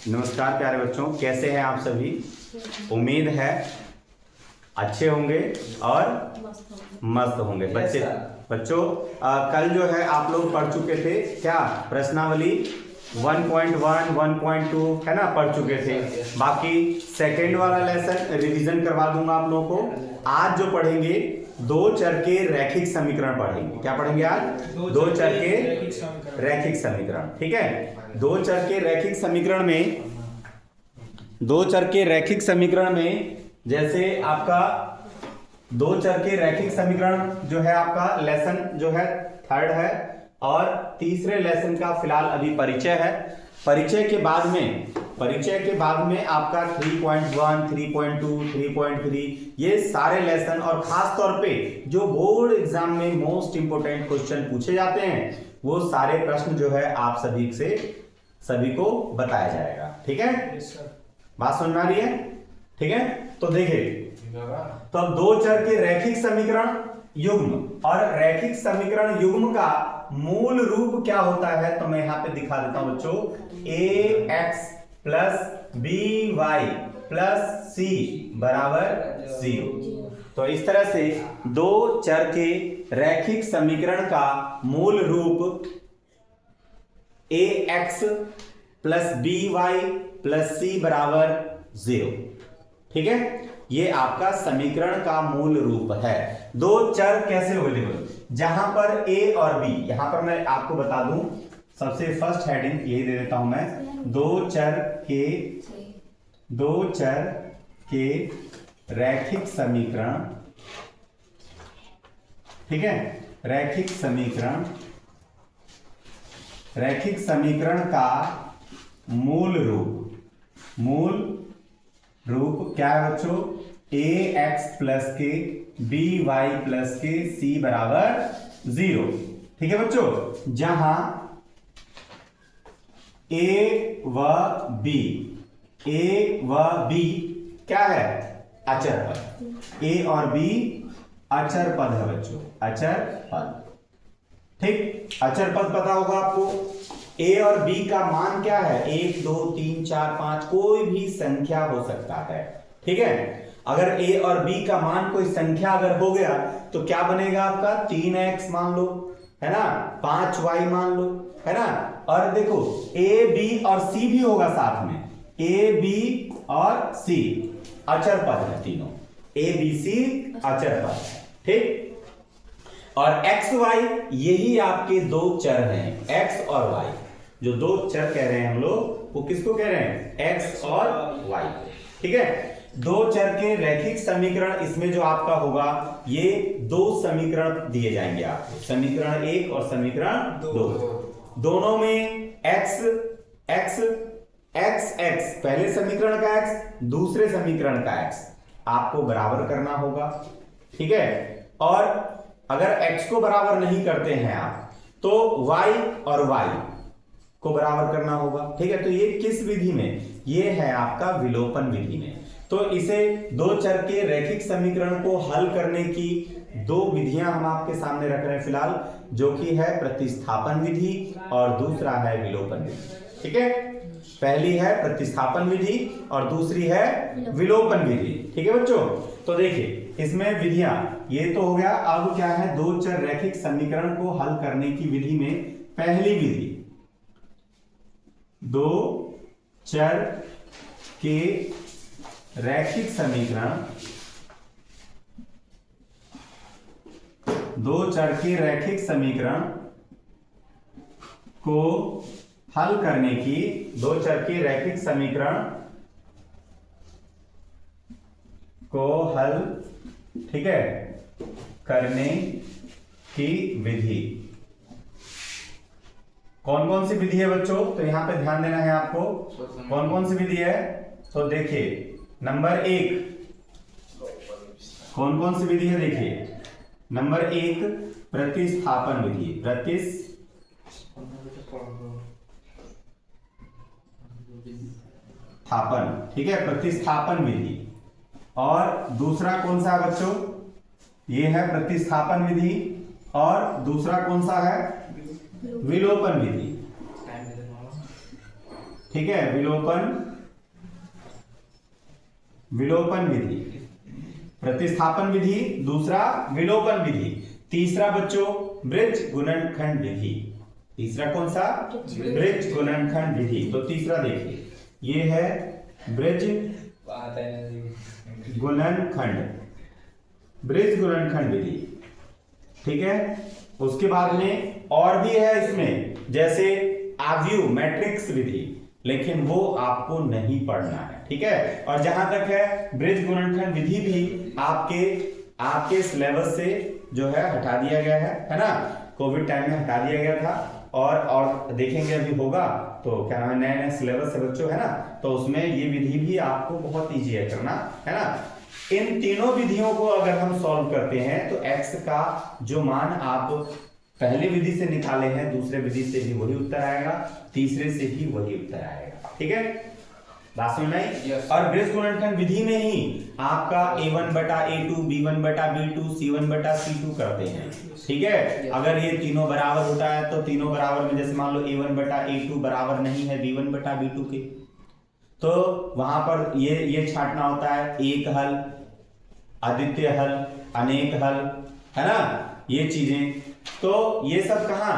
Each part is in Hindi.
नमस्कार प्यारे बच्चों, कैसे हैं आप सभी। उम्मीद है अच्छे होंगे और मस्त होंगे। बच्चों कल जो है आप लोग पढ़ चुके थे क्या, प्रश्नावली 1.1 1.2 है ना, पढ़ चुके थे। बाकी सेकेंड वाला लेसन रिवीजन करवा दूंगा आप लोगों को। आज जो पढ़ेंगे दो चर के रैखिक समीकरण पढ़ेंगे। क्या पढ़ेंगे आज? दो चर के रैखिक समीकरण। ठीक है, दो चर के रैखिक समीकरण में जैसे आपका दो चर के रैखिक समीकरण जो है आपका लेसन जो है थर्ड है, और तीसरे लेसन का फिलहाल अभी परिचय है। परिचय के बाद में आपका 3.1 3.2 3.3 ये सारे लेसन, और खास तौर पे जो बोर्ड एग्जाम में मोस्ट इंपोर्टेंट क्वेश्चन पूछे जाते हैं वो सारे प्रश्न जो है आप सभी को बताया जाएगा। ठीक है, बात सुन आ रही है? ठीक है, तो देखिए, तो अब दो चर के रैखिक समीकरण युग्म, और रैखिक समीकरण युग्म का मूल रूप क्या होता है तो मैं यहां पे दिखा देता हूं बच्चों। ax plus by plus c बराबर 0। तो इस तरह से दो चर के रैखिक समीकरण का मूल रूप ax plus by plus c बराबर 0। ठीक है, ये आपका समीकरण का मूल रूप है। दो चर कैसे होंगे देखो, जहां पर a और b, यहां पर मैं आपको बता दूं, सबसे फर्स्ट हेडिंग यही दे देता हूं मैं। दो चर के रैखिक समीकरण। ठीक है, रैखिक समीकरण का मूल रूप क्या है बच्चों? ax प्लस के by प्लस के c बराबर 0। ठीक है बच्चों, जहां a व b क्या है? अचर पद। a और b अचर पद है बच्चों, अचर पद। ठीक, अचर पद पता होगा आपको। a और b का मान क्या है? 1 2 3 4 5 कोई भी संख्या हो सकता है। ठीक है, अगर a और b का मान कोई संख्या अगर हो गया तो क्या बनेगा आपका? 3x मान लो, है ना, 5y मान लो, है ना। और देखो a b और c भी होगा साथ में, a b और c अचर पद है तीनों, a b c अचर पद है। ठीक, और x y यही आपके दो चर हैं, x और y। जो दो चर कह रहे हैं हम लोग वो किसको कह रहे हैं? x और y। ठीक है, दो चर के रैखिक समीकरण, इसमें जो आपका होगा ये दो समीकरण दिए जाएंगे आपको, समीकरण 1 और समीकरण 2। दोनों में x पहले समीकरण का x, दूसरे समीकरण का x आपको बराबर करना होगा। ठीक है, और अगर x को बराबर नहीं करते हैं आप तो y और y को बराबर करना होगा। ठीक है, तो ये किस विधि में? ये है आपका विलोपन विधि में। तो इसे दो चर के रैखिक समीकरण को हल करने की दो विधियां हम आपके सामने रख रहे हैं फिलहाल, जो कि है प्रतिस्थापन विधि और दूसरा है विलोपन विधि। ठीक है, पहली है प्रतिस्थापन विधि और दूसरी है विलोपन विधि। ठीक है बच्चों, तो देखिए इसमें विधियां, ये तो हो गया। अब क्या है? दो चर रैखिक समीकरण को हल करने की विधि में पहली विधि, दो चर के रैखिक समीकरण, दो चर के रैखिक समीकरण को हल करने की, दो चर के रैखिक समीकरण को हल, ठीक है, करने की विधि। कौन कौन सी विधि है बच्चों? तो यहां पे ध्यान देना है आपको, कौन कौन सी विधि है। तो देखिए नंबर 1, कौन कौन सी विधि है? देखिए नंबर 1 प्रतिस्थापन विधि, प्रतिस्थापन। ठीक है, प्रतिस्थापन विधि। और दूसरा कौन सा है बच्चों? ये है प्रतिस्थापन विधि, और दूसरा कौन सा है? विलोपन विधि। ठीक है, विलोपन विधि, प्रतिस्थापन विधि, दूसरा विलोपन विधि, तीसरा बच्चों ब्रिज गुणनखंड विधि। तीसरा कौन सा? ब्रिज गुणनखंड विधि। तो तीसरा देखिए, ये है ब्रिज गुणनखंड विधि, ठीक है। उसके बाद में और भी है इसमें, जैसे आव्यूह मैट्रिक्स विधि, लेकिन वो आपको नहीं पढ़ना है, ठीक है। और जहां तक है ब्रिज गुणनखंड विधि भी आपके सिलेबस से जो है हटा दिया गया है ना, कोविड टाइम में हटा दिया गया था। और देखेंगे अभी होगा तो क्या नाम है, नए नए सिलेबस है बच्चों, है ना, तो उसमें ये विधि भी आपको बहुत ईजी है करना, है ना। इन तीनों विधियों को अगर हम सॉल्व करते हैं तो x का जो मान आप पहले विधि से निकाले हैं, दूसरे विधि से भी वही उत्तर आएगा, तीसरे से भी वही उत्तर आएगा, ठीक है। बात समझ में आई? और ब्रिज गुणनखंड विधि में ही आपका a1 बटा a2, b1 बटा b2, c1 बटा c2 करते हैं, ठीक है। अगर ये तीनों बराबर होता है तो तीनों बराबर में, जैसे मान लो a1 बटा a2 बराबर नहीं है b1 बटा b2 के, तो वहां पर ये छांटना होता है, एक हल, अद्वितीय हल, अनेक हल, है ना, ये चीजें। तो ये सब कहां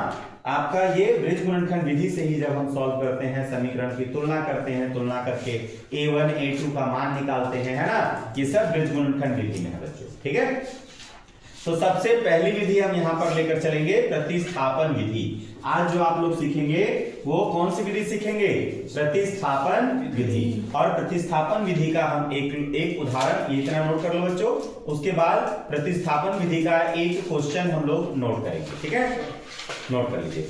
आपका, ये ब्रिज गुणनखंड विधि से ही जब हम सॉल्व करते हैं, समीकरण की तुलना करते हैं, तुलना करके a1 a2 का मान निकालते हैं, है ना, ये सब ब्रिज गुणनखंड विधि में है बच्चों, ठीक है। तो सबसे पहली विधि हम यहां पर लेकर चलेंगे प्रतिस्थापन विधि। आज जो आप लोग सीखेंगे वो कौन सी विधि सीखेंगे? प्रतिस्थापन विधि। और प्रतिस्थापन विधि का हम एक उदाहरण, ये इतना नोट कर लो बच्चों, उसके बाद प्रतिस्थापन विधि का एक क्वेश्चन हम लोग नोट करेंगे, ठीक है, नोट कर लीजिए।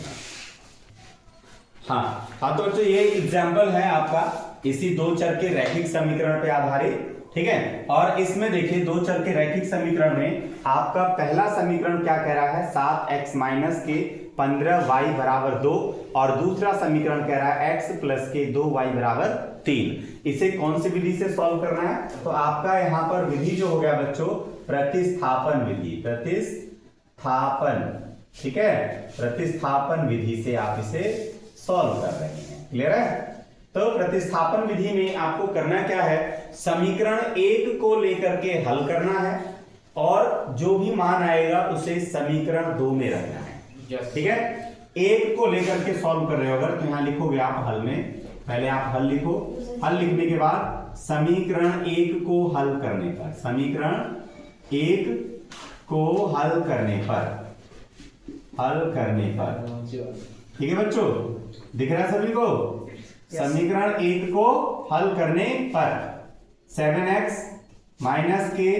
हाँ तो बच्चों ये एग्जाम्पल है आपका इसी दो चर के रैखिक समीकरण पे आधारित, ठीक है। और इसमें देखिए दो चर के रैखिक समीकरण में आपका पहला समीकरण क्या कह रहा है, 7x माइनस के 15y बराबर 2, और दूसरा समीकरण कह रहा है x प्लस के 2y बराबर 3। इसे कौन सी विधि से सॉल्व करना है? तो आपका यहां पर विधि जो हो गया बच्चों प्रतिस्थापन विधि, प्रतिस्थापन, ठीक है, प्रतिस्थापन विधि से आप इसे सॉल्व कर रहे हैं, क्लियर है। तो प्रतिस्थापन विधि में आपको करना क्या है, समीकरण 1 को लेकर के हल करना है और जो भी मान आएगा उसे समीकरण 2 में रखना है, ठीक है। 1 को लेकर के सॉल्व कर रहे हो अगर, तो यहां लिखोगे आप हल में, पहले आप हल लिखो, हल लिखने के बाद समीकरण 1 को हल करने पर, समीकरण 1 को हल करने पर, ठीक है बच्चों, दिख रहा है सभी को? समीकरण 1 को हल करने पर 7x माइनस के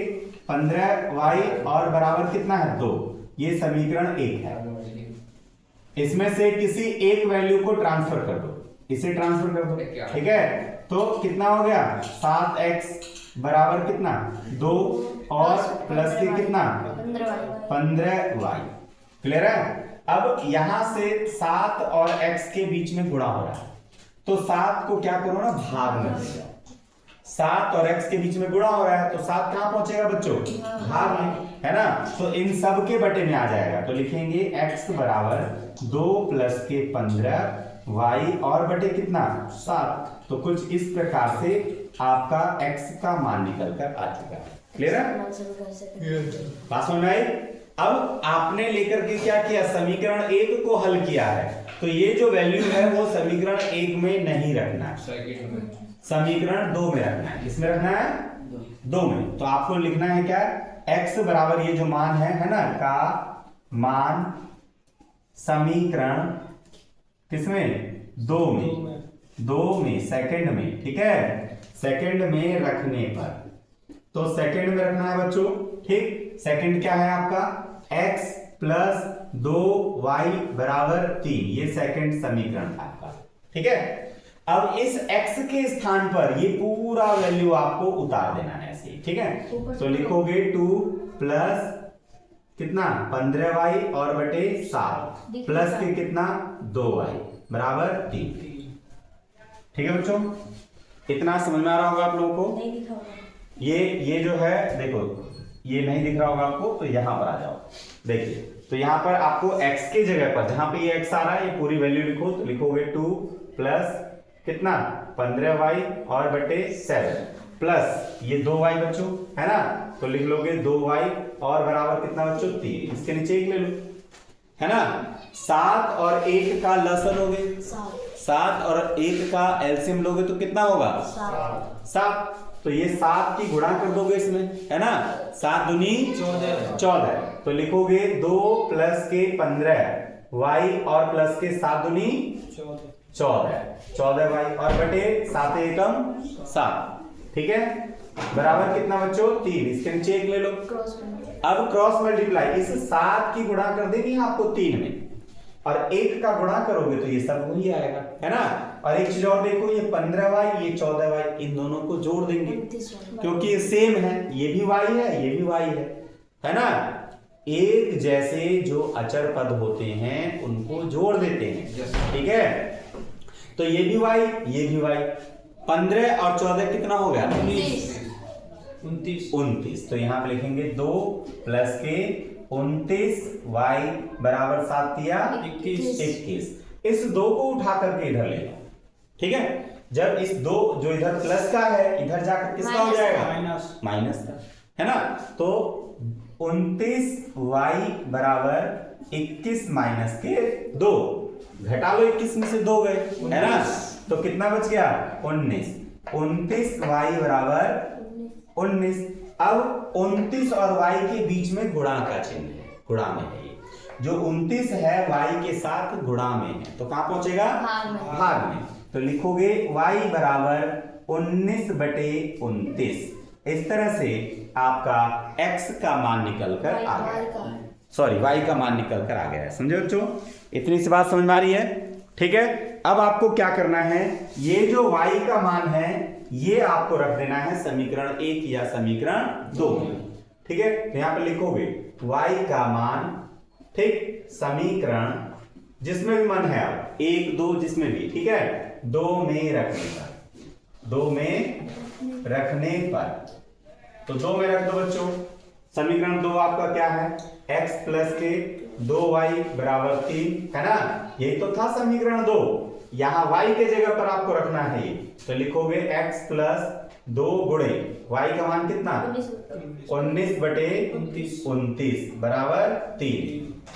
15y और बराबर कितना है 2, ये समीकरण 1 है। इसमें से किसी एक वैल्यू को ट्रांसफर कर दो, इसे ट्रांसफर कर दो, ठीक है। तो कितना हो गया, 7x बराबर कितना 2 और प्लस के कितना 15y, क्लियर है। अब यहां से 7 और x के बीच में गुणा हो रहा है, तो 7 को क्या करो ना भाग में ले जाओ, 7 और x के बीच में गुणा हो रहा है, तो 7 कहां पहुंचेगा बच्चों, भाग में, है ना। तो इन सब के बटे में आ जाएगा, तो लिखेंगे x बराबर 2 प्लस के 15y और बटे कितना 7। तो कुछ इस प्रकार से आपका x का मान निकल कर आ चुका है, क्लियर है, बात समझ में आई। अब आपने लेकर के क्या किया, समीकरण 1 को हल किया है, तो ये जो वैल्यू है वो समीकरण 1 में नहीं रखना है, समीकरण 2 में रखना है। किसमें रखना है, 2 में। तो आपको लिखना है क्या, x बराबर ये जो मान है ना, का मान समीकरण किसमें 2 में, सेकंड में, ठीक है, सेकंड में रखने पर, तो सेकंड में रखना है बच्चों, ठीक। सेकंड क्या है आपका, x प्लस 2y बराबर 3, ये सेकंड समीकरण था आपका, ठीक है। अब इस x के स्थान पर ये पूरा वैल्यू आपको उतार देना है ऐसे, ठीक है। तो लिखोगे 2 प्लस कितना 15y और बटे 7 प्लस के कितना 2y बराबर 3, ठीक है बच्चों। इतना समझ में आ रहा होगा आप लोगों को। ये जो है देखो, ये नहीं दिख रहा होगा आपको, तो यहां पर आ जाओ, देखिए, तो यहां पर आपको x के जगह पर, जहां पे ये x आ रहा है, ये पूरी वैल्यू लिखो, तो लिखोगे 2 प्लस कितना 15y और बटे 7 प्लस ये 2y बच्चों, है ना, तो लिख लोगे 2y और बराबर कितना बच्चों 3। इसके नीचे 1 ले लो, है ना। 7 और 1 का लसन लोगे 7 और 1 का एलसीएम लोगे तो कितना होगा 7। तो ये 7 की गुणा कर दोगे इसमें, है ना, 7 दूनी 14। तो लिखोगे 2 प्लस के 15 y और प्लस के 7 दूनी 14y और बटे 7 एकम 7, ठीक है, बराबर कितना बच्चों 3। इसके नीचे 1 ले लो। अब क्रॉस मल्टीप्लाई, इस 7 की गुणा कर देनी है आपको 3 में, और 1 का गुणा करोगे तो ये सब वही आएगा, है ना। और एक चीज और देखो, ये 15y ये 14y, इन दोनों को जोड़ देंगे क्योंकि ये सेम है, ये भी y है ये भी y है ना। एक जैसे जो अचर पद होते हैं उनको जोड़ देते हैं, ठीक है। तो ये भी y ये भी y, 15 और 14 कितना हो गया 29। तो यहाँ पे लिखेंगे 2 प्लस के 29y बराबर 7 दिया 21। इस 2 को उठा करके इधर ले लो, ठीक है। जब इस 2 जो इधर प्लस का है इधर जाकर किसका हो जाएगा माइनस का, है ना। तो 29y बराबर 21 माइनस के 2, घटा लो 21 में से 2 गए, है ना, तो कितना बच गया 19। 29y बराबर 19। अब 29 और y के बीच में गुणा का चिन्ह है, गुणा में है ये, जो 29 है y के साथ गुणा में है, तो कहां पहुंचेगा भाग में। तो लिखोगे y बराबर 19 बटे 29। इस तरह से आपका x का मान निकल कर आ गया, सॉरी y का मान निकल कर आ गया है। समझे बच्चों, इतनी सी बात समझ में आ रही है, ठीक है। अब आपको क्या करना है, ये जो y का मान है ये आपको रख देना है समीकरण 1 या समीकरण 2 में, ठीक है। तो यहां पर लिखोगे y का मान, ठीक, समीकरण जिसमें भी मन है आप 1 2 जिसमें भी, ठीक है, 2 में रखने पर, 2 में रखने पर, तो 2 में रख दो बच्चों। समीकरण 2 आपका क्या है, x प्लस के 2y बराबर 3, है ना, यही तो था समीकरण 2। यहां y के जगह पर आपको रखना है ये, तो लिखोगे x प्लस 2 गुणे y का मान कितना 19 बटे 29 बराबर 3।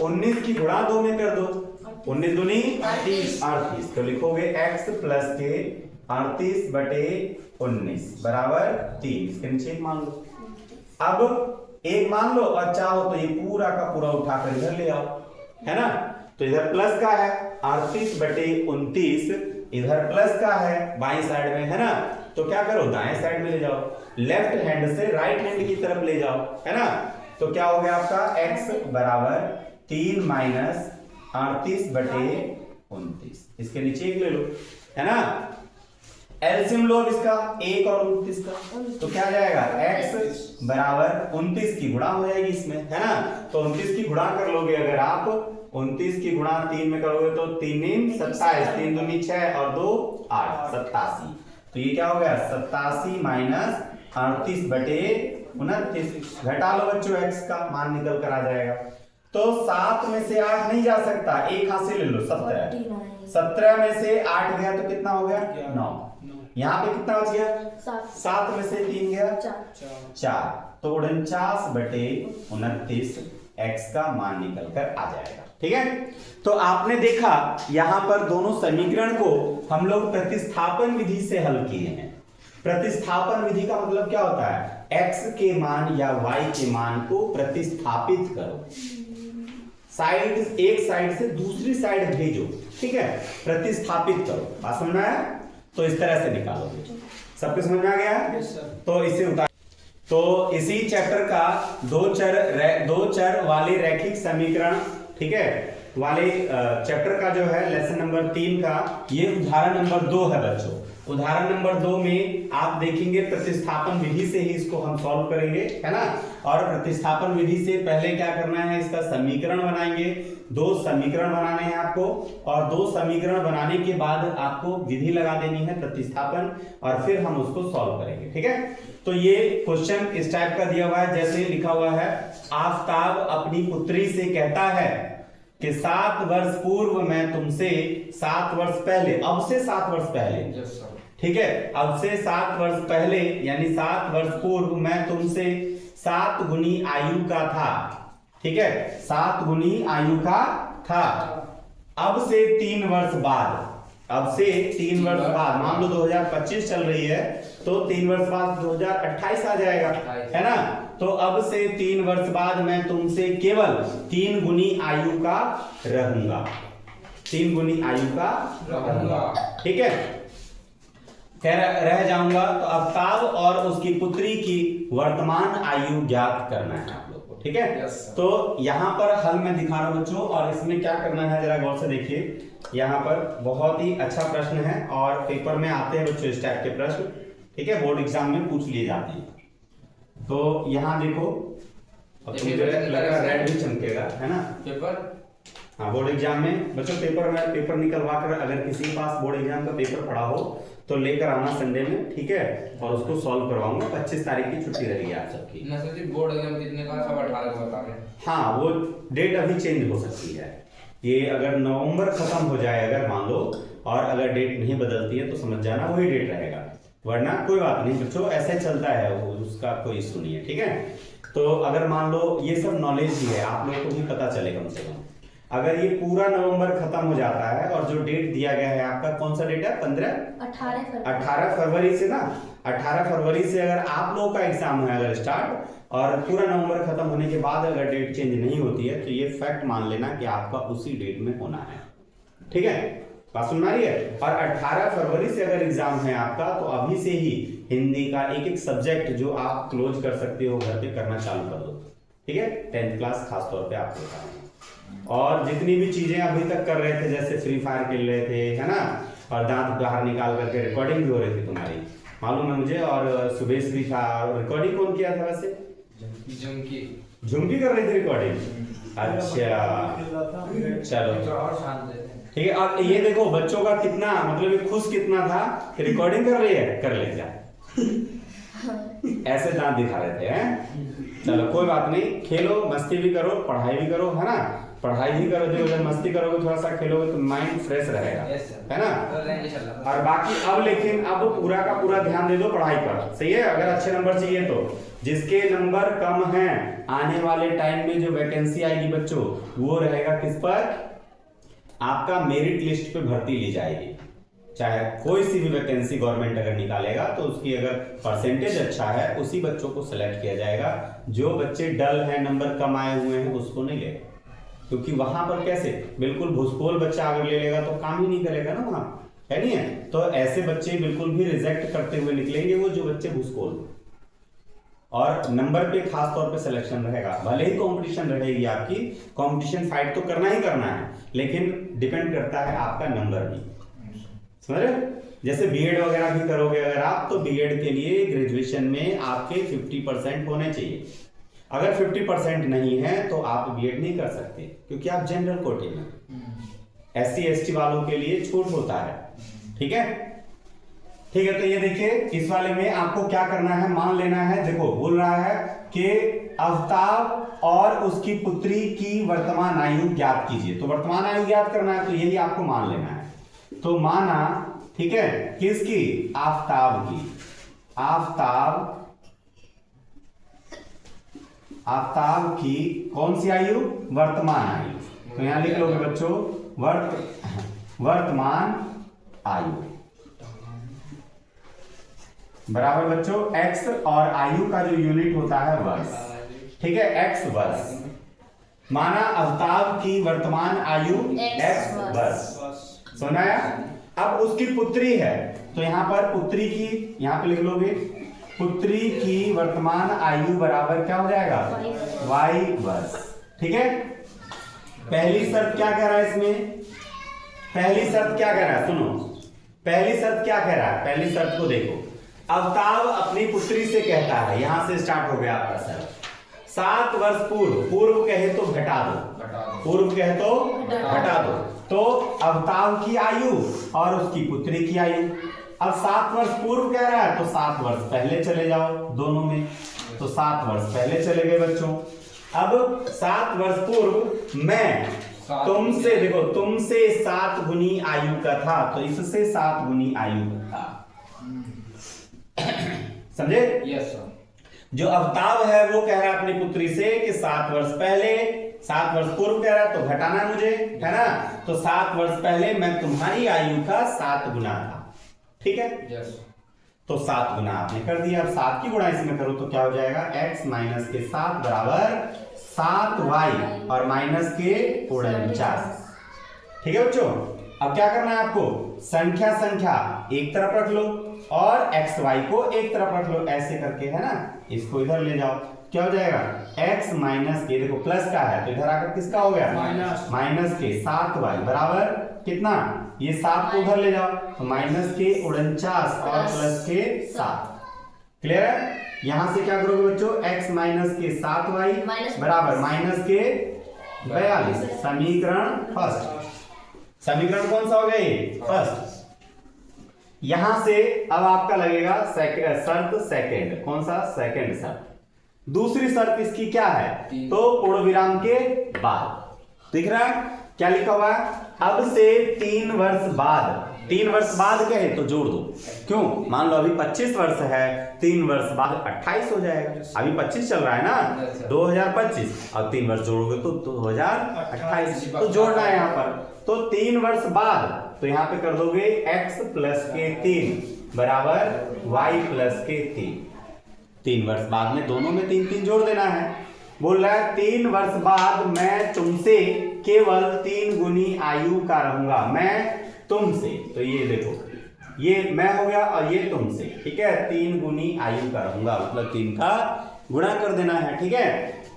19 की गुणा 2 में कर दो, 19 दूनी 38। तो लिखोगे x प्लस के 38 बटे 19 बराबर 3। इसके नीचे 1 मान लो। अब 1 मान लो और चाहो तो ये पूरा का पूरा उठाकर इधर ले आओ, है ना। तो इधर प्लस का है 38 बटे 29, इधर प्लस का है बाएं साइड में, है ना। तो क्या करो दाएं साइड में ले जाओ, लेफ्ट हैंड से राइट हैंड की तरफ ले जाओ, है ना। तो क्या हो गया आपका x बराबर 3 माइनस 38 बटे 29। इसके नीचे 1 ले लो, है ना। एलसीएम लो इसका 1 और 29 का, तो क्या जाएगा x बराबर 29 की गुणा हो जाएगी इसमें, है ना। तो 29 की गुणा कर लोगे अगर आप, 29 की गुणा 3 में करोगे तो 3 27, 3 दूनी 6 और 2 8, 87। तो ये क्या हो गया 87 माइनस 38 बटे 29। घटा लो बच्चों, x का मान निकल कर आ जाएगा। तो 7 में से 8 नहीं जा सकता, एक हाथ से ले लो 17, 17 में से 8 गया तो कितना हो गया 9। यहाँ पे कितना बच गया 7 में से 3 गया 4। तो 49 बटे 29 x का मान निकल कर आ जाएगा, ठीक है। तो आपने देखा यहां पर दोनों समीकरण को हम लोग प्रतिस्थापन विधि से हल किए हैं। प्रतिस्थापन विधि का मतलब क्या होता है, x के मान या y के मान को प्रतिस्थापित करो, साइड एक साइड से दूसरी साइड भेजो, ठीक है, प्रतिस्थापित करो। बात समझ में आया, तो इस तरह से निकालोगे। सबको समझ में आ गया? तो इसे उतार, तो इसी चैप्टर का दो चर वाले रैखिक समीकरण, ठीक है, वाले चैप्टर का जो है लेसन नंबर 3 का ये उदाहरण नंबर 2 है बच्चों। उदाहरण नंबर 2 में आप देखेंगे प्रतिस्थापन विधि से ही इसको हम सॉल्व करेंगे, है ना। और प्रतिस्थापन विधि से पहले क्या करना है, इसका समीकरण बनाएंगे। 2 समीकरण बनाने हैं आपको, और 2 समीकरण बनाने के बाद आपको विधि लगा देनी है प्रतिस्थापन, और फिर हम उसको सॉल्व करेंगे, ठीक है। तो ये क्वेश्चन इस टाइप का दिया हुआ है, जैसे लिखा हुआ है, आफताब अपनी पुत्री से कहता है कि 7 वर्ष पूर्व मैं तुमसे 7 वर्ष पहले, अब से 7 वर्ष पहले, ठीक है, अब से 7 वर्ष पहले यानी 7 वर्ष पूर्व मैं तुमसे 7 गुनी आयु का था, ठीक है, 7 गुनी आयु का था। अब से 3 वर्ष बाद, अब से 3 वर्ष बाद, मान लो 2025 चल रही है तो 3 वर्ष बाद 2028 आ जाएगा, है ना। तो अब से 3 वर्ष बाद मैं तुमसे केवल 3 गुनी आयु का रहूंगा, 3 गुनी आयु का रहूंगा, ठीक है, रह जाऊंगा। तो अफ्ताब और उसकी पुत्री की वर्तमान आयु ज्ञात करना है आप लोग को, ठीक है। तो यहाँ पर हल मैं दिखा रहा हूं बच्चों, और इसमें क्या करना है जरा गौर से देखिए। यहाँ पर बहुत ही अच्छा प्रश्न है और पेपर में आते हैं बच्चों इस टाइप के प्रश्न, ठीक है, बोर्ड एग्जाम में पूछ लिए जाते हैं। तो यहाँ देखो, अब रेड भी चमकेगा, है ना पेपर, हाँ, बोर्ड एग्जाम में बच्चों पेपर निकलवा कर, अगर किसी के पास बोर्ड एग्जाम का पेपर पड़ा हो तो लेकर आना संडे में, ठीक है, और उसको सॉल्व करवाऊंगा। 25 तारीख की छुट्टी रहेगी आप सबकी। बोर्ड एग्जाम कितने का, सब 18 को बता रहे हैं। हाँ, वो डेट अभी चेंज हो सकती है, ये अगर नवंबर खत्म हो जाए अगर मान लो, और अगर डेट नहीं बदलती है तो समझ जाना वही डेट रहेगा, वरना कोई बात नहीं बच्चों, ऐसे चलता है, वो उसका कोई इशू नहीं है, ठीक है। तो अगर मान लो ये सब नॉलेज ही है, आप लोगों को भी पता चले कम से कम। अगर ये पूरा नवंबर खत्म हो जाता है और जो डेट दिया गया है आपका, कौन सा डेट है, 18 फरवरी से ना, 18 फरवरी से अगर आप लोगों का एग्जाम है अगर स्टार्ट, और पूरा नवंबर खत्म होने के बाद अगर डेट चेंज नहीं होती है तो ये फैक्ट मान लेना कि आपका उसी डेट में होना है, ठीक है, बात सुन रही है। और 18 फरवरी से अगर एग्जाम है आपका तो अभी से ही हिंदी का एक एक सब्जेक्ट जो आप क्लोज कर सकते हो घर पे करना चालू कर दो, ठीक है, 10th क्लास खास तौर पे आपको बता रहा हूं। और जितनी भी चीजें अभी तक कर रहे थे, जैसे फ्री फायर खेल रहे थे, है ना, और दांत बाहर निकाल करके रिकॉर्डिंग भी हो रही थी तुम्हारी, मालूम है मुझे, और सुबेश भी था। रिकॉर्डिंग कौन किया था वैसे? झुमकी कर रही थी रिकॉर्डिंग, अच्छा चलो ठीक है। अब ये देखो बच्चों का कितना मतलब खुश कितना था कि रिकॉर्डिंग कर रही है, कर ले जा ऐसे दांत दिखा रहे थे, हैं? चलो कोई बात नहीं, खेलो, मस्ती भी करो, पढ़ाई भी करो, है ना, पढ़ाई भी करो, देखो जब मस्ती करोगे थोड़ा सा खेलोगे तो माइंड फ्रेश रहेगा, है ना। और बाकी अब लेकिन अब पूरा का पूरा ध्यान दे दो पढ़ाई पर, सही है। अगर अच्छे नंबर चाहिए तो, जिसके नंबर कम हैं आने वाले टाइम में जो वैकेंसी आएगी बच्चों, वो रहेगा किस पर, आपका मेरिट लिस्ट पे भर्ती ली जाएगी। चाहे कोई सी भी वैकेंसी गवर्नमेंट अगर निकालेगा तो उसकी अगर परसेंटेज अच्छा है उसी बच्चों को सिलेक्ट किया जाएगा। जो बच्चे डल हैं, नंबर कम आए हुए हैं, उसको नहीं लेगा, क्योंकि वहां पर कैसे बिल्कुल भूसकोल बच्चा अगर ले लेगा तो काम ही नहीं करेगा ना वहां, है नहीं है। तो ऐसे बच्चे बिल्कुल भी रिजेक्ट करते हुए निकलेंगे, वो जो बच्चे भूसकोल, और नंबर पे खास तौर पे सिलेक्शन रहेगा। भले ही कंपटीशन रहेगी आपकी, कंपटीशन फाइट तो करना ही करना है, लेकिन डिपेंड करता है आपका नंबर भी, समझ रहे। जैसे बीएड वगैरह भी करोगे अगर आप, तो बीएड के लिए ग्रेजुएशन में आपके 50% होने चाहिए। अगर 50% नहीं है तो आप बीएड नहीं कर सकते, क्योंकि आप जनरल कोटे में, SC ST वालों के लिए छूट होता है, ठीक है। ठीक है, तो ये देखिए इस वाले में आपको क्या करना है, मान लेना है। देखो बोल रहा है कि आफ्ताब और उसकी पुत्री की वर्तमान आयु ज्ञात कीजिए, तो वर्तमान आयु ज्ञात करना है, तो यही आपको मान लेना है। तो माना, ठीक है, किसकी, आफ्ताब की, आफ्ताब की कौन सी आयु, वर्तमान आयु। तो यहां लिख लोगे बच्चों वर्तमान आयु बराबर बच्चों x, और आयु का जो यूनिट होता है वर्ष, ठीक है, x वर्ष। माना आफ्ताब की वर्तमान आयु x वर्ष, सुना है। अब उसकी पुत्री है, तो यहां पर पुत्री की, यहां पे लिख लोगे पुत्री की वर्तमान आयु बराबर क्या हो जाएगा, y वर्ष, ठीक है। पहली शर्त क्या कह रहा है इसमें, पहली शर्त क्या कह रहा है, सुनो पहली शर्त क्या कह रहा है, पहली शर्त को देखो। आफ्ताब अपनी पुत्री से कहता है, यहां से स्टार्ट हो गया आपका शर्त, 7 वर्ष पूर्व, पूर्व कहे तो घटा दो, पूर्व कहे तो घटा दो, तो आफ्ताब की आयु और उसकी पुत्री की आयु। अब 7 वर्ष पूर्व कह रहा है तो 7 वर्ष पहले चले जाओ दोनों में, तो 7 वर्ष पहले चले गए बच्चों। अब 7 वर्ष पूर्व मैं तुमसे, देखो तुमसे 7 गुनी आयु का था, तो इससे 7 गुनी आयु का था। समझे? Yes sir. जो अवताव है वो कह रहा है अपनी पुत्री से कि 7 वर्ष पहले, 7 वर्ष पूर्व कह रहा है, तो घटाना है मुझे, है ना? तो 7 वर्ष पहले मैं तुम्हारी आयु का 7 गुना था। ठीक है? यस। तो 7 गुना आपने कर दिया। अब 7 की गुणा इसमें करो तो क्या हो जाएगा? x माइनस के 7 बराबर 7y और माइनस के 49। ठीक है बच्चों? अब क्या करना है आपको? संख्या संख्या एक तरफ रख लो और एक्स वाई को एक तरफ रख लो, ऐसे करके, है ना? इसको इधर ले जाओ, क्या हो जाएगा? x माइनस के, देखो प्लस का है तो इधर आकर किसका हो गया? माइनस के 7y बराबर कितना? ये 7 को उधर ले जाओ तो माइनस के 49 और प्लस के 7। क्लियर है? यहां से क्या करोगे बच्चों? x माइनस के 7y बराबर माइनस के 42। समीकरण फर्स्ट। समीकरण कौन सा हो गया? ये फर्स्ट। यहां से अब आपका लगेगा शर्त सेकंड। कौन सा? सेकंड शर्त। दूसरी शर्त इसकी क्या है? तो पूर्ण विराम के बाद। दिख रहा है क्या लिखा हुआ है? अब से 3 वर्ष बाद। 3 वर्ष बाद कहे तो जोड़ दो। क्यों? मान लो अभी 25 वर्ष है, 3 वर्ष बाद 28 हो जाएगा। अभी 25 चल रहा है ना, 2025, अब 3 वर्ष जोड़ोगे तो 2028, तो जोड़ना है यहाँ पर। तो 3 वर्ष बाद, तो यहाँ पे कर दोगे x प्लस के 3 बराबर y प्लस के 3। 3 वर्ष बाद में दोनों में 3 3 जोड़ देना है। बोल रहा है 3 वर्ष बाद मैं तुमसे केवल 3 गुनी आयु का रहूंगा। मैं तुमसे, तो ये देखो, ये मैं हो गया और ये तुमसे। ठीक है? 3 गुनी आयु का रहूंगा, मतलब 3 का गुणा कर देना है। ठीक है?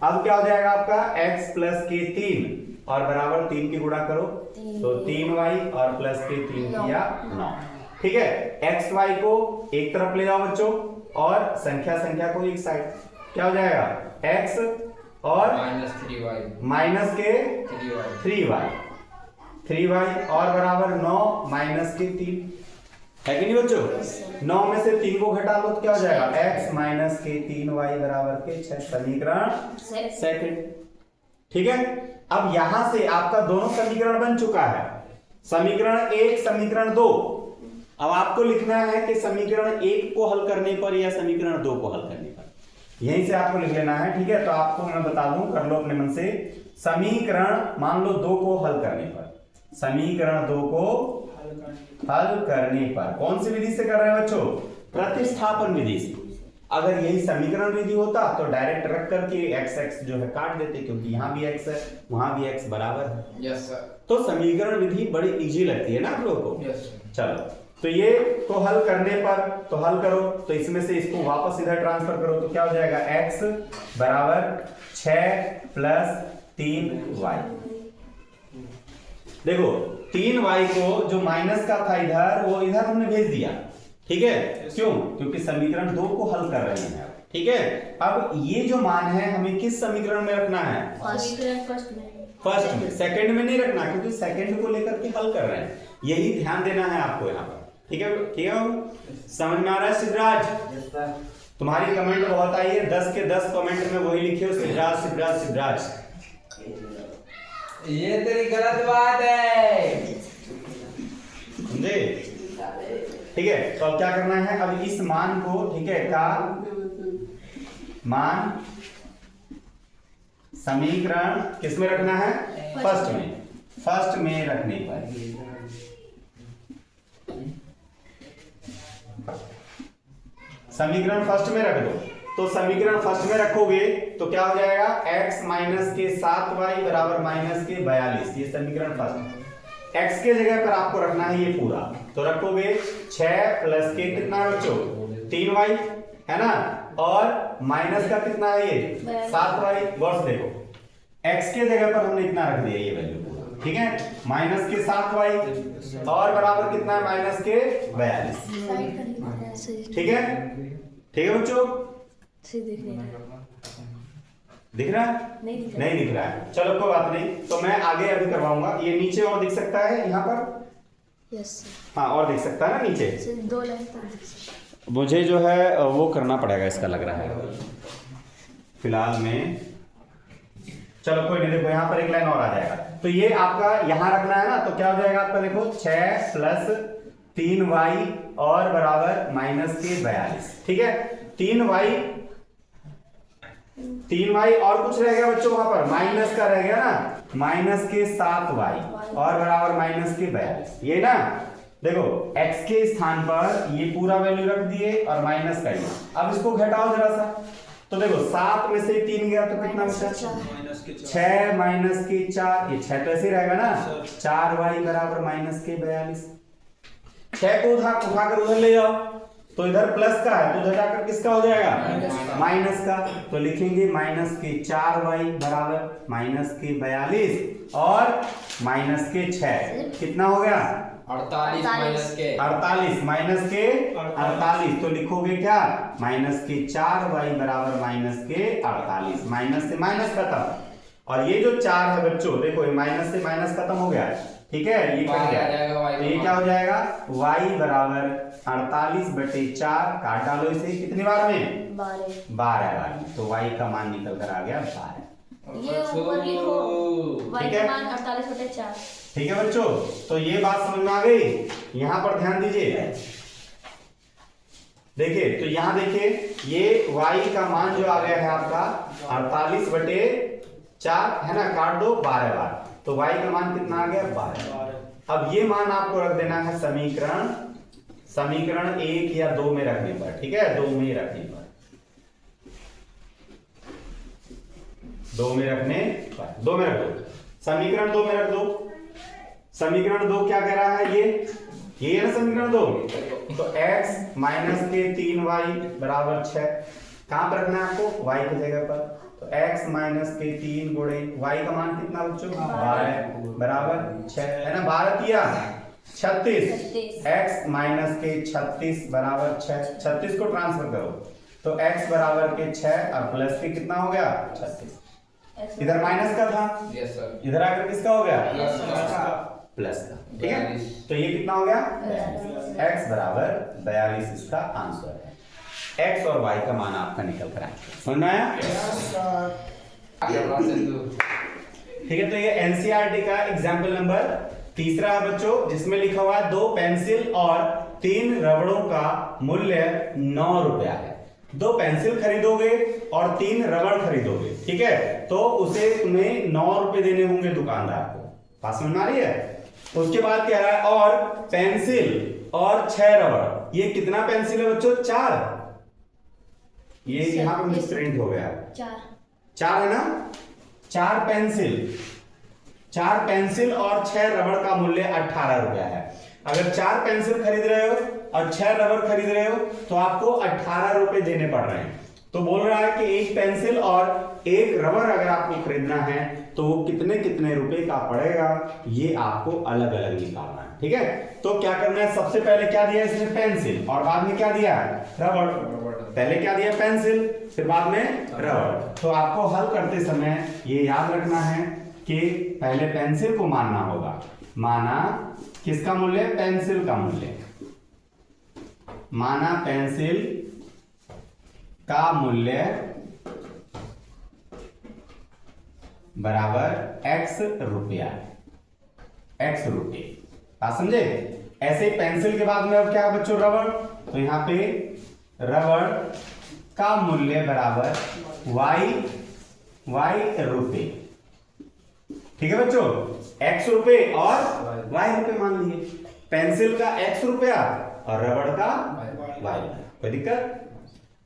अब क्या हो जाएगा आपका? x प्लस के 3 और बराबर 3 की गुणा करो तो 3y और प्लस के 3 किया 9। ठीक है? एक्स वाई को एक तरफ ले जाओ बच्चों और संख्या संख्या को एक साइड। क्या हो जाएगा? x और माइनस के 3y और बराबर 9 माइनस के 3। है कि नहीं बच्चों? 9 में से 3 को घटा लो तो क्या हो जाएगा? x माइनस के 3y बराबर के 6। समीकरण सेकंड। ठीक है? अब यहां से आपका दोनों समीकरण बन चुका है, समीकरण 1, समीकरण 2। अब आपको लिखना है कि समीकरण 1 को हल करने पर या समीकरण 2 को हल करने पर, यहीं से आपको लिख लेना है। ठीक है? तो आपको मैं बता दूं, कर लो अपने मन से। समीकरण मान लो 2 को हल करने पर, समीकरण 2 को हल करने पर कौन सी विधि से कर रहे हैं बच्चों? प्रतिस्थापन विधि से। अगर यही समीकरण विधि होता तो डायरेक्ट रख करके x x जो है काट देते, क्योंकि यहाँ भी x है वहां भी x बराबर है। Yes sir. तो समीकरण विधि बड़ी इजी लगती है ना आप लोगों को? यस। चलो, तो ये तो हल करने पर, तो हल करो तो इसमें से इसको वापस इधर ट्रांसफर करो तो क्या हो जाएगा? x बराबर 6 प्लस 3y। देखो 3y को जो माइनस का था इधर, वो इधर हमने भेज दिया। ठीक है? क्यों? क्योंकि समीकरण 2 को हल कर रहे हैं। ठीक है? अब ये जो मान है हमें किस समीकरण में रखना है? फर्स्ट में। सेकंड में नहीं रखना, क्योंकि सेकंड को लेकर के हल कर रहे हैं। यही ध्यान देना है आपको यहाँ पर। ठीक है? ठीक है? समझ में आ रहा है सिद्धराज? तुम्हारी कमेंट बहुत आई है, 10 के 10 कमेंट में वही लिखे हो, सिद्धराज सिद्धराज सिद्धराज। ये तेरी गलत बात है, समझे? ठीक है? तो अब क्या करना है? अब इस मान को, ठीक है, का मान समीकरण किस में रखना है? फर्स्ट में। फर्स्ट में रखने पर समीकरण फर्स्ट में रख दो। तो समीकरण फर्स्ट में रखोगे तो क्या हो जाएगा? x माइनस के 7y बराबर माइनस के 42। ये समीकरण फर्स्ट। x के जगह पर आपको रखना है ये पूरा, तो रखोगे 6 प्लस के कितना है बच्चों? 3y, है ना? और माइनस का कितना है ये? 7y। वर्ष देखो, x के जगह पर हमने इतना रख दिया ये वैल्यू पूरा। ठीक है? माइनस के 7y और बराबर कितना है? माइनस के 42। ठीक है? ठीक है बच्चों? दिख रहा है? नहीं दिख रहा है। चलो कोई बात नहीं, तो मैं आगे अभी करवाऊंगा। ये नीचे और दिख सकता है यहाँ पर? यस। हाँ, और दिख सकता है ना नीचे? 2 लाइन तक। मुझे जो है वो करना पड़ेगा इसका, लग रहा है फिलहाल में। चलो कोई नहीं, देखो यहाँ पर एक लाइन और आ जाएगा। तो ये आपका यहां रखना है ना, तो क्या हो जाएगा आपका, देखो 6 प्लस 3y और बराबर माइनस के 42। ठीक है, 3y और कुछ रह गया बच्चों, वहां पर माइनस का रह गया ना, माइनस के 7y और बराबर माइनस के 42। ये ना देखो x के स्थान पर ये पूरा वैल्यू रख दिए और माइनस का ही। अब इसको घटाओ जरा सा, तो देखो 7 में से 3 गया तो कितना बचा, 6 माइनस के 4, ये 6 तो ऐसे रहेगा ना, 4y बराबर माइनस के 42। 6 को उठाकर उधर ले जाओ तो इधर प्लस का है, तो उधर जाकर किसका हो जाएगा, माइनस का। तो लिखेंगे माइनस के 4y बराबर माइनस के 42 और माइनस के 6 कितना हो गया, 48 माइनस के 48 माइनस के 48। तो लिखोगे क्या, माइनस के 4y बराबर माइनस के 48। माइनस से माइनस खत्म, और ये जो 4 है बच्चों देखो, ये माइनस से माइनस खत्म हो गया, ठीक है, ये कट गया, तो ये क्या हो जाएगा, y बराबर 48/4, काट डालो इसे कितनी बार में, 12 बार में, तो y का मान निकल कर आ गया 12। ये ऊपर लिखो y का मान 48/4। ठीक है बच्चों, तो ये बात समझ में आ गई। यहां पर ध्यान दीजिए, देखिए तो यहां देखिए ये y का मान जो आ गया है आपका 48/4 है ना, काट दो 12 बार, तो y का मान कितना आ गया, 12। अब ये मान आपको रख देना है समीकरण 1 या 2 में रखने पर, ठीक है, 2 में रखने पर, 2 में रखने पर, 2 में रख दो, समीकरण 2 में रख दो। समीकरण 2 क्या कह रहा है, ये है ना समीकरण 2, तो x माइनस के 3y बराबर 6, कहां पर रखना है आपको, y की जगह पर, तो x माइनस के 3 गुणे y का मान कितना बच्चों, 12 बराबर 6 है ना, 12 किया 36, x माइनस के 36 बराबर 6, 36 को ट्रांसफर करो तो x बराबर के 6 और प्लस के कितना हो गया 36, इधर माइनस का था, यस सर, इधर आकर किसका हो गया, प्लस प्लस का, ठीक है, तो ये कितना हो गया, x बराबर 42 इसका आंसर है। x और y का मान आपका निकल कर आया, समझ में आया, ठीक है। तो ये एनसीईआरटी का एग्जाम्पल नंबर 3 है बच्चों, जिसमें लिखा हुआ है 2 पेंसिल और 3 रबड़ों का मूल्य 9 रुपया है। 2 पेंसिल खरीदोगे और 3 रबड़ खरीदोगे, ठीक है, तो उसे तुम्हें 9 रुपए देने होंगे दुकानदार को, बात समझ में आ रही है। उसके बाद कह रहा है और पेंसिल और 6 रबड़, ये कितना पेंसिल है बच्चों, 4, ये यहाँ पर मिसप्रिंट हो गया, 4 है ना, 4 पेंसिल और 6 रबड़ का मूल्य 18 रुपया है। अगर 4 पेंसिल खरीद रहे हो और 6 रबड़ खरीद रहे हो तो आपको 18 रुपए देने पड़ रहे हैं। तो बोल रहा है कि एक पेंसिल और एक रबड़ अगर आपको खरीदना है तो वो कितने कितने रुपए का पड़ेगा, ये आपको अलग अलग निकालना है, ठीक है। तो क्या करना है, सबसे पहले क्या दिया इसने, पेंसिल, और बाद में क्या दिया, रबड़। पहले क्या दिया, पेंसिल, फिर बाद में रबड़। तो आपको हल करते समय ये याद रखना है कि पहले पेंसिल को मानना होगा, माना किसका मूल्य, पेंसिल का मूल्य, माना पेंसिल का मूल्य बराबर x रुपया, x रुपये, बात समझे। ऐसे ही पेंसिल के बाद में अब क्या है बच्चों, रबड़, तो यहां पे रबड़ का मूल्य बराबर y रुपये, ठीक है बच्चों, x रुपये और y रुपये मान लिए, पेंसिल का x रुपया और रबड़ का y, कोई दिक्कत।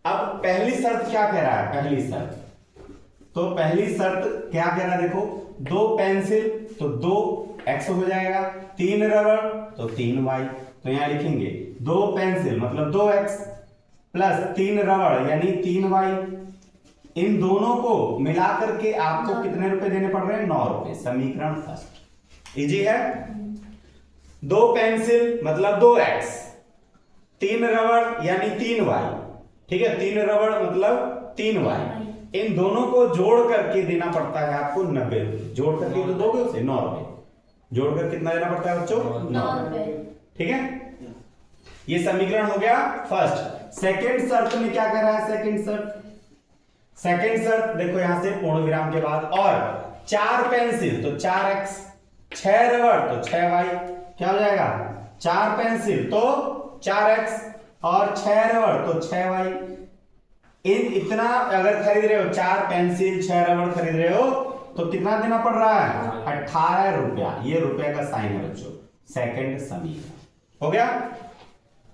अब पहली शर्त क्या कह रहा है, पहली शर्त क्या कह रहा है, देखो 2 पेंसिल तो 2x हो जाएगा, 3 रबड़ तो 3y, तो यहां लिखेंगे 2 पेंसिल मतलब 2x प्लस 3 रबड़ यानी 3y, इन दोनों को मिलाकर के आपको कितने रुपए देने पड़ रहे हैं, 9 रुपए। समीकरण फर्स्ट इजी है, 2 पेंसिल मतलब 2x, 3 रबड़ यानी 3y, ठीक है, 3 रबड़ मतलब 3y, इन दोनों को जोड़ करके देना पड़ता है आपको 90 रुपए, जोड़ करके तो दोगे उसे 9 रुपए, जोड़कर कितना देना पड़ता है बच्चों, 9 रुपए, ठीक है। ये समीकरण हो गया फर्स्ट। सेकंड शर्त में क्या कह रहा है, सेकंड शर्त देखो यहां से पूर्ण विराम के बाद और 4 पेंसिल तो 4x, 6 रबड़ तो 6y, क्या हो जाएगा 4 पेंसिल तो 4x और 6 रबड़ तो 6y। इतना अगर खरीद रहे हो 4 पेंसिल 6 रबड़ खरीद रहे हो तो कितना देना पड़ रहा है 18 रुपया। ये रुपया का साइन है बच्चों, सेकंड समीकरण हो गया।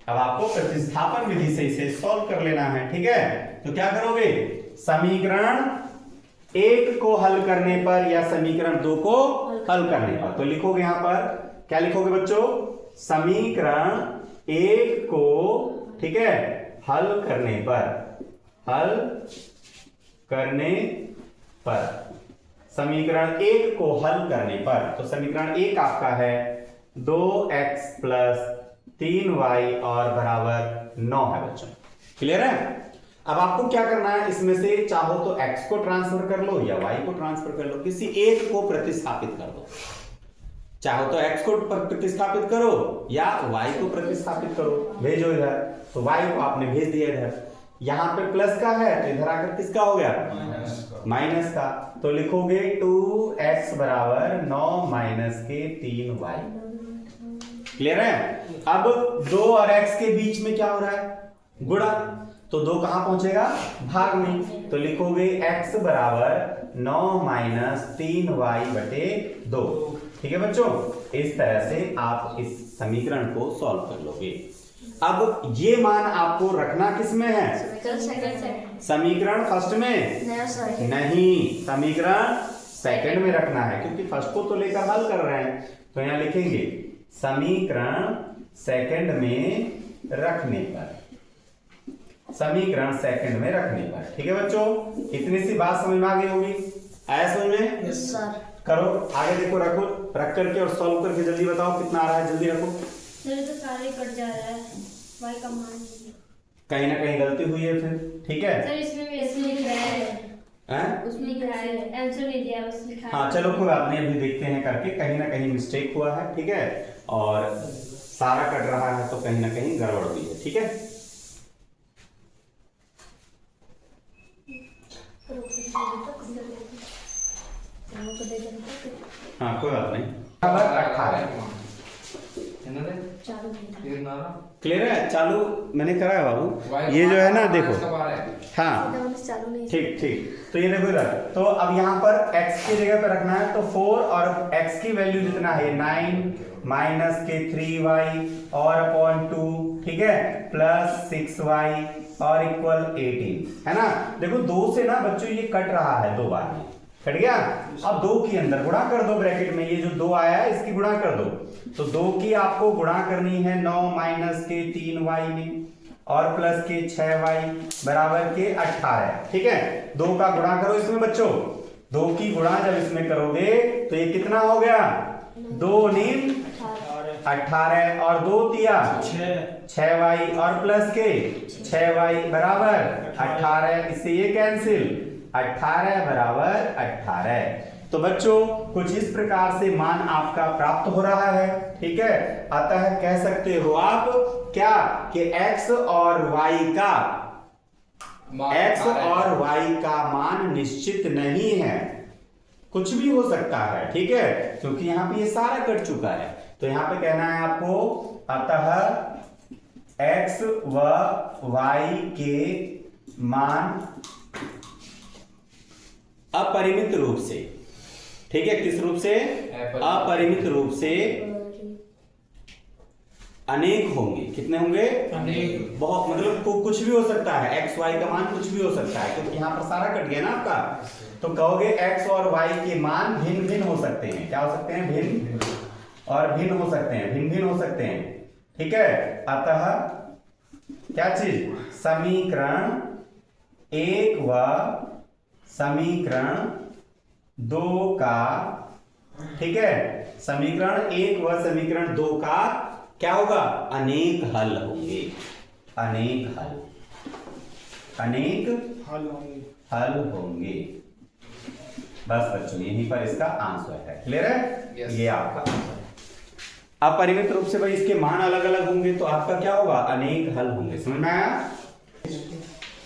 अब आपको प्रतिस्थापन विधि से इसे सॉल्व कर लेना है, ठीक है। तो क्या करोगे, समीकरण 1 को हल करने पर या समीकरण 2 को हल करने पर, तो लिखोगे यहां पर क्या लिखोगे बच्चों, समीकरण 1 को, ठीक है, हल करने पर समीकरण 1 को हल करने पर, तो समीकरण 1 आपका है 2x प्लस 3y और बराबर 9 है बच्चों। क्लियर है। अब आपको क्या करना है, इसमें से चाहो तो x को ट्रांसफर कर लो या y को ट्रांसफर कर लो, किसी एक को प्रतिस्थापित कर दो। चाहो तो x को प्रतिस्थापित करो या y को प्रतिस्थापित करो, भेजो इधर। तो y को आपने भेज दिया इधर, यहां पे प्लस का है तो इधर आकर किसका हो गया, माइनस का। तो लिखोगे 2x बराबर 9 माइनस के 3y। क्लियर है। अब 2 और x के बीच में क्या हो रहा है, गुणा, तो 2 कहां पहुंचेगा, भाग में। तो लिखोगे x बराबर 9 माइनस 3y बटे 2। ठीक है बच्चों, इस तरह से आप इस समीकरण को सॉल्व कर लोगे। अब ये मान आपको रखना किस में है, समीकरण फर्स्ट में नहीं, समीकरण सेकंड में रखना है, क्योंकि फर्स्ट को तो लेकर हल कर रहे हैं। तो यहां लिखेंगे समीकरण सेकंड में रखने पर, समीकरण सेकंड में रखने पर। ठीक है बच्चों, इतनी सी बात समझ में आ गई होगी, आया समझ में? Yes sir. करो आगे, देखो, रखो, रख करके और सॉल्व करके जल्दी बताओ कितना आ रहा है, जल्दी रखो। मेरे तो सारे कट जा रहा है, y का मान कहीं ना कहीं गलती हुई है फिर, ठीक है। सर इसमें भी ऐसे लिख रहा है, हैं? उसमें लिख रहा है, आंसर नहीं दिया, बस लिखा है। हाँ चलो कोई बात नहीं, अभी देखते हैं करके, कहीं ना कहीं मिस्टेक हुआ है, ठीक है, और सारा कट रहा है तो कहीं ना कहीं गड़बड़ हुई है, ठीक है। हाँ कोई बात नहीं, 18 क्लियर है। चालू मैंने करा है बाबू, ये जो है ना देखो, हाँ ठीक ठीक। तो ये देखो इधर, तो अब यहाँ पर x की जगह पर रखना है, तो 4 और x की वैल्यू जितना है 9 माइनस के 3y और अपॉन 2, ठीक है, प्लस 6y और इक्वल 18, है ना। देखो 2 से ना बच्चों ये कट रहा है, 2 बार में कट गया। अब 2 के अंदर गुणा कर दो, ब्रैकेट में ये जो 2 आया है इसकी गुणा कर दो। तो 2 की आपको गुणा करनी है 9 माइनस के 3y में और प्लस के 6y बराबर के 18, ठीक है। 2 का गुणा करो इसमें बच्चों, 2 की गुणा जब इसमें करोगे तो ये कितना हो गया, 2 9 18 और 2 तिया 6y और प्लस के 6y बराबर 18, इससे ये कैंसिल, 18 बराबर 18। तो बच्चों कुछ इस प्रकार से मान आपका प्राप्त हो रहा है, ठीक है। अतः कह सकते हो आप क्या कि x और y का मान निश्चित नहीं है, कुछ भी हो सकता है, ठीक है, क्योंकि यहाँ पे ये सारा कट चुका है। तो यहाँ पे कहना है आपको, अतः x व y के मान अपरिमित रूप से, ठीक है, किस रूप से, अपरिमित रूप से अनेक होंगे। कितने होंगे, अनेक, बहुत, मतलब कुछ भी हो सकता है, x y का मान कुछ भी हो सकता है, क्योंकि यहाँ पर सारा कट गया ना आपका। तो कहोगे x और y के मान भिन्न भिन्न हो सकते हैं, क्या हो सकते हैं, भिन्न और भिन्न हो सकते हैं, भिन्न भिन्न हो सकते हैं, ठीक है। अतः क्या चीज, समीकरण 1 व समीकरण 2 का, ठीक है, समीकरण 1 व समीकरण 2 का क्या होगा, अनेक हल होंगे, अनेक हल होंगे। बस बच्चों यहीं पर इसका आंसर है, क्लियर है। Yes. ये आपका आंसर। अपरिमित रूप से भाई इसके मान अलग अलग होंगे तो आपका क्या होगा, अनेक हल होंगे। समझ में आया?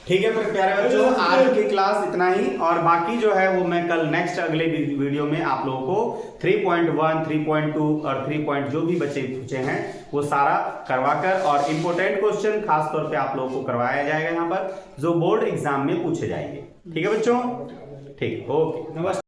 ठीक है प्यारे बच्चों, आज की क्लास इतना ही, और बाकी जो है वो मैं कल नेक्स्ट अगले वीडियो में आप लोगों को 3.1, 3.2 और 3. जो भी बच्चे पूछे हैं वो सारा करवाकर, और इंपॉर्टेंट क्वेश्चन खास तौर पे आप लोगों को करवाया जाएगा यहाँ पर, जो बोर्ड एग्जाम में पूछे जाएंगे। ठीक है बच्चों, ठीक, ओके, नमस्ते।